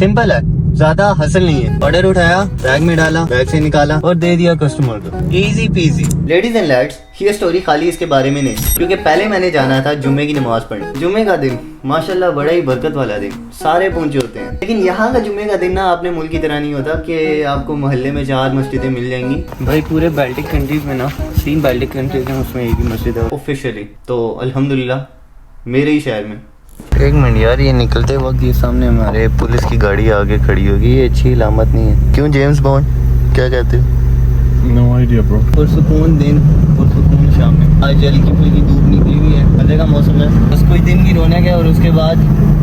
Simple है, ज्यादा hustle नहीं है। ऑर्डर उठाया, बैग में डाला, बैग से निकाला और दे दिया कस्टमर को। Easy PG. Ladies and lads, ये स्टोरी खाली इसके बारे में नहीं, क्योंकि पहले मैंने जाना था जुम्मे की नमाज पढ़ने। जुम्मे का दिन माशाल्लाह बड़ा ही बरकत वाला दिन, सारे पहुंचे होते हैं। लेकिन यहाँ का जुम्मे का दिन ना अपने मुल्क की तरह नहीं होता कि आपको मोहल्ले में 4 मस्जिदें मिल जाएंगी। भाई पूरे बाल्टिक कंट्रीज में ना 3 बाल्टिक कंट्रीज हैं, उसमें एक ही मस्जिद है ऑफिशियली। तो अल्हम्दुलिल्लाह मेरे ही शहर में। एक मिनट यार, ये निकलते वक्त ये सामने हमारे पुलिस की गाड़ी आगे खड़ी होगी, ये अच्छी इलामत नहीं है। क्यों जेम्स बॉन्ड, क्या कहते हो? No idea, bro. पुरसुकून दिन, पुरसुकून शाम में। आज हल्की फुल्की धूप निकली हुई है, मजे का मौसम है, बस कुछ दिन की रौनक है और उसके बाद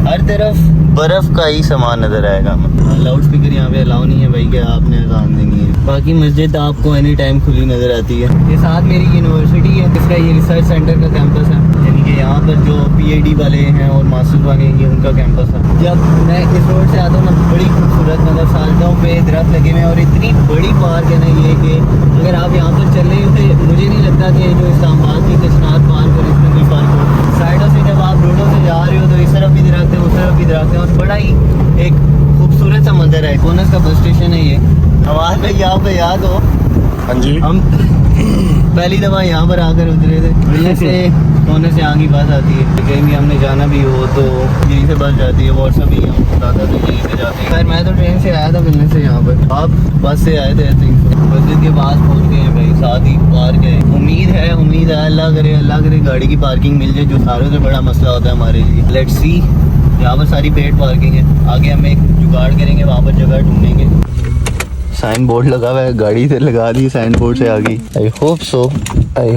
हर तरफ बर्फ का ही सामान नजर आएगा हमें। लाउड स्पीकर यहाँ पे अलाउ नहीं है भाई, क्या आपने अजान देनी है। बाकी मस्जिद आपको एनी टाइम खुली नजर आती है। ये साथ मेरी यूनिवर्सिटी है, इसका ये रिसर्च सेंटर का कैंपस है, यानी कि यहाँ पर जो PhD वाले हैं और मास्टर्स वाले हैं, ये उनका कैंपस है। जब मैं इस रोड से आता हूँ ना, बड़ी खूबसूरत मतलब सालटाओं पे दरख्त लगे हुए हैं और इतनी बड़ी पार्क है ना ये, कि अगर आप यहाँ पर चल रहे हो तो मुझे नहीं लगता कि जो इस्लामाबाद की कशनात पार्क और इसमें कोई फ़र्क हो। साइडों से जब आप रोडों से जा रहे हो तो इस तरफ भी दरख्त है, उस तरफ भी दरख्त है और बड़ा ही एक खूबसूरत सा मंजर है। कोनस का बस स्टेशन है ये। हमारे भाई यहाँ पे याद हो, हाँ जी, हम पहली दफ़ा यहाँ पर आकर उतरे थे। मिलने से कोने से आगे बस आती है, कहीं भी हमने जाना भी हो तो यहीं से बस जाती है। व्हाट्सअप ही हम बताता तो यहीं से जाते हैं। खैर मैं तो ट्रेन से आया था मिलने से यहाँ पर, आप बस से आए थे। मस्जिद के पास पहुँच गए हैं भाई, साथ ही पार्क है। उम्मीद है अल्लाह करे गाड़ी की पार्किंग मिल जाए, जो सारों से बड़ा मसला होता है हमारे लिए। लेट्स सी, यहाँ पर सारी पेड पार्किंग है। आगे हम एक जुगाड़ करेंगे, वहाँ पर जगह ढूंढेंगे। साइन बोर्ड लगा हुआ है, गाड़ी से लगा दी, साइन बोर्ड से आ गई। आई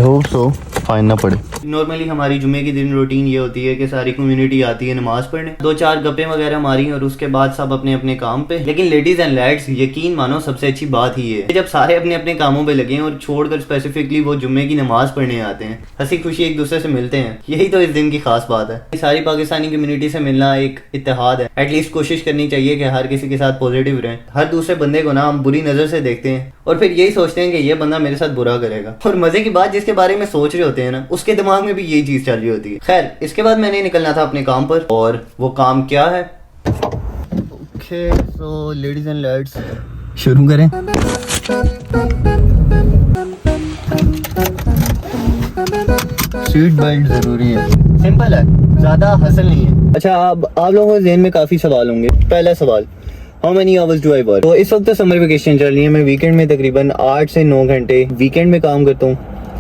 होप सो फाइन ना पड़े। नॉर्मली हमारी जुम्मे की दिन रूटीन ये होती है कि सारी कम्युनिटी आती है नमाज पढ़ने, 2-4 गप्पे वगैरह मारी और उसके बाद सब अपने अपने काम पे। लेकिन लेडीज एंड लैड्स, यकीन मानो सबसे अच्छी बात ही है जब सारे अपने अपने कामों पे लगे हैं और छोड़कर स्पेसिफिकली वो जुम्मे की नमाज पढ़ने आते हैं, हंसी खुशी एक दूसरे से मिलते हैं। यही तो इस दिन की खास बात है। सारी पाकिस्तानी कम्युनिटी से मिलना एक इत्तेहाद है। एटलीस्ट कोशिश करनी चाहिए कि हर किसी के साथ पॉजिटिव रहें। हर दूसरे बंदे को ना हम बुरी नजर से देखते हैं और फिर यही सोचते हैं कि ये बंदा मेरे साथ बुरा करेगा। और मजे की बात, जिसके बारे में सोच रहे होते हैं ना, उसके दिमाग में भी यही चीज चल रही होती है। खैर, इसके बाद मैंने निकलना था अपने काम पर, और वो काम क्या है? Okay, so ladies and lads, शुरू करें। सीट बेल्ट जरूरी है, सिंपल है, ज्यादा हसल नहीं है। अच्छा, आप लोगों के ज़हन में काफी सवाल होंगे। पहला सवाल, how many hours do I work? तो इस वक्त तो समर वेकेशन चल रही है, मैं वीकेंड में तकरीबन 8 से 9 घंटे वीकेंड में काम करता हूँ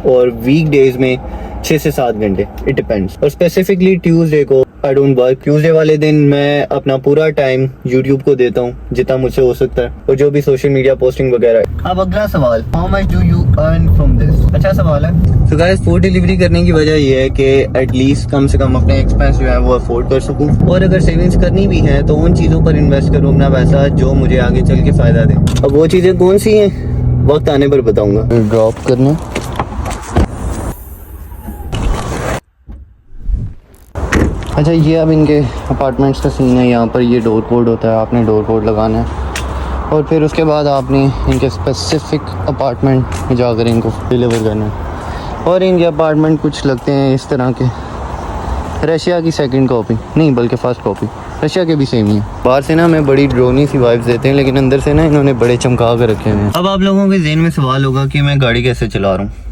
और वीक डेज में 6 से 7 घंटे, इट डिपेंड्स। और स्पेसिफिकली ट्यूसडे को आई डोंट वर्क। ट्यूसडे वाले दिन मैं अपना पूरा टाइम यूट्यूब को देता हूँ जितना मुझसे हो सकता है, और जो भी सोशल मीडिया पोस्टिंग वगैरह है। अब अगला सवाल, how much do you earn from this? अच्छा सवाल है। तो गाइस, फूड डिलीवरी करने की वजह ये है कि एटलीस्ट कम से कम अपने एक्सपेंस जो है वो अफोर्ड कर सकूं, और अगर सेविंग्स करनी भी है तो उन चीज़ों पर इन्वेस्ट करूँ अपना पैसा जो मुझे आगे चल के फ़ायदा दे। अब वो चीज़ें कौन सी हैं वक्त आने पर बताऊँगा। ड्रॉप करना। अच्छा, ये अब इनके अपार्टमेंट्स का सीन है। यहाँ पर ये डोर कोड होता है, आपने डोर कोड लगाना है और फिर उसके बाद आपने इनके स्पेसिफिक अपार्टमेंट में जाकर इनको डिलीवर करना है। और इनके अपार्टमेंट कुछ लगते हैं इस तरह के, रशिया की सेकंड कॉपी नहीं बल्कि फर्स्ट कॉपी, रशिया के भी सेम ही है। बाहर से ना हमें बड़ी ड्रोनी सी वाइब्स देते हैं, लेकिन अंदर से ना इन्होंने बड़े चमका कर रखे हैं। अब आप लोगों के ज़हन में सवाल होगा कि मैं गाड़ी कैसे चला रहा हूँ।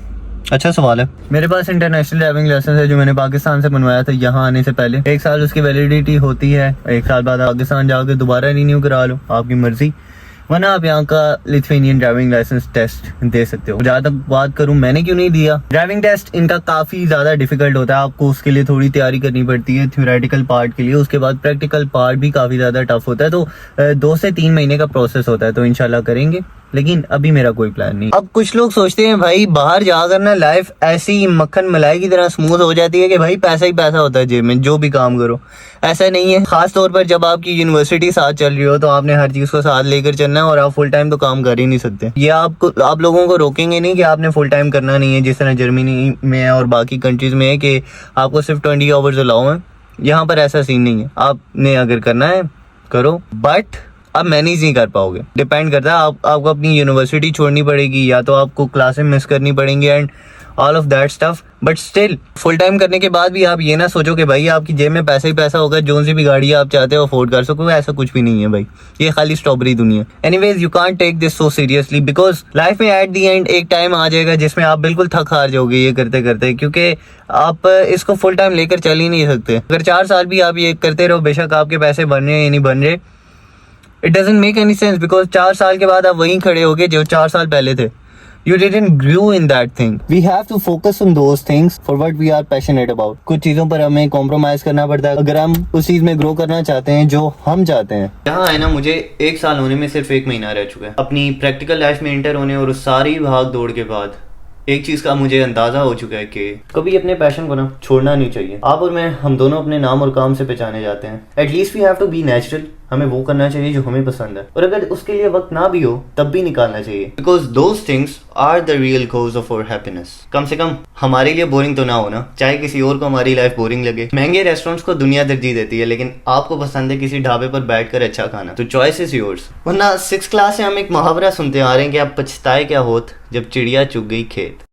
अच्छा सवाल है। मेरे पास इंटरनेशनल ड्राइविंग लाइसेंस है जो मैंने पाकिस्तान से बनवाया था यहाँ आने से पहले। 1 साल उसकी वैलिडिटी होती है, 1 साल बाद पाकिस्तान जाकर दोबारा रिन्यू करा लो, आपकी मर्जी, वरना आप यहाँ का लिथुआनियन ड्राइविंग लाइसेंस टेस्ट दे सकते हो। जहाँ तक बात करूँ मैंने क्यों नहीं दिया, ड्राइविंग टेस्ट इनका काफी ज्यादा डिफिकल्ट होता है, आपको उसके लिए थोड़ी तैयारी करनी पड़ती है थ्योरेटिकल पार्ट के लिए। उसके बाद प्रैक्टिकल पार्ट भी काफी ज्यादा टफ होता है, तो 2 से 3 महीने का प्रोसेस होता है, तो इंशाल्लाह करेंगे, लेकिन अभी मेरा कोई प्लान नहीं। अब कुछ लोग सोचते हैं भाई बाहर जाकर ना लाइफ ऐसी मक्खन मलाई की तरह स्मूथ हो जाती है कि भाई पैसा ही पैसा होता है जेब में, जो भी काम करो। ऐसा नहीं है, खास तौर पर जब आपकी यूनिवर्सिटी साथ चल रही हो तो आपने हर चीज को साथ लेकर चलना है, और आप फुल टाइम तो काम कर ही नहीं सकते। ये आप लोगों को रोकेंगे नहीं कि आपने फुल टाइम करना नहीं है, जिस तरह जर्मनी में है और बाकी कंट्रीज में है कि आपको सिर्फ 20 आवर्स अलाउ है। यहाँ पर ऐसा सीन नहीं है, आपने अगर करना है करो, बट आप मैनेज नहीं कर पाओगे। डिपेंड करता है, आपको अपनी यूनिवर्सिटी छोड़नी पड़ेगी या तो आपको क्लासें मिस करनी पड़ेंगी and all of that stuff. But still full time करने के बाद भी आप ये ना सोचो कि भाई आपकी जेब में पैसा ही पैसा होगा, जो सी भी गाड़ी आप चाहते हो अफोर्ड कर सको, ऐसा कुछ भी नहीं है भाई, ये खाली स्ट्रॉबेरी दुनिया। Anyways you can't take this so seriously because life में एट द एंड एक टाइम आ जाएगा जिसमें आप बिल्कुल थक हार जाओगे ये करते करते, क्योंकि आप इसको फुल टाइम लेकर चल ही नहीं सकते। अगर 4 साल भी आप ये करते रहो, बेशक आपके पैसे बन रहे हैं या नहीं बन रहे, it doesn't make any sense because 4 साल के बाद आप वहीं खड़े होगे जो 4 साल पहले थे। You didn't grow in that thing. We have to focus on those things for what we are passionate about. कुछ चीज़ों पर हमें कॉम्प्रोमाइज़ करना पड़ता है अगर हम उस चीज़ में ग्रो करना चाहते हैं जो हम चाहते हैं। यहाँ है ना, मुझे 1 साल होने में सिर्फ 1 महीना रह चुका है अपनी प्रैक्टिकल लाइफ में इंटर होने, और उस सारी भाग दौड़ के बाद एक चीज़ का मुझे अंदाज़ा हो चुका है कि कभी अपने पैशन को ना छोड़ना नहीं चाहिए। आप और मैं, हम दोनों अपने नाम और काम से पहचाने जाते हैं। At least we have to be natural, हमें वो करना चाहिए जो हमें पसंद है, और अगर उसके लिए वक्त ना भी हो तब भी निकालना चाहिए, because those things are the real cause of our happiness. कम से कम हमारे लिए बोरिंग तो ना हो ना, चाहे किसी और को हमारी लाइफ बोरिंग लगे। महंगे रेस्टोरेंट्स को दुनिया तरजीह देती है, लेकिन आपको पसंद है किसी ढाबे पर बैठकर अच्छा खाना, तो चॉइस इज योर्स। वरना 6th क्लास से हम एक मुहावरा सुनते आ रहे हैं कि आप पछताए क्या होत जब चिड़िया चुग गई खेत।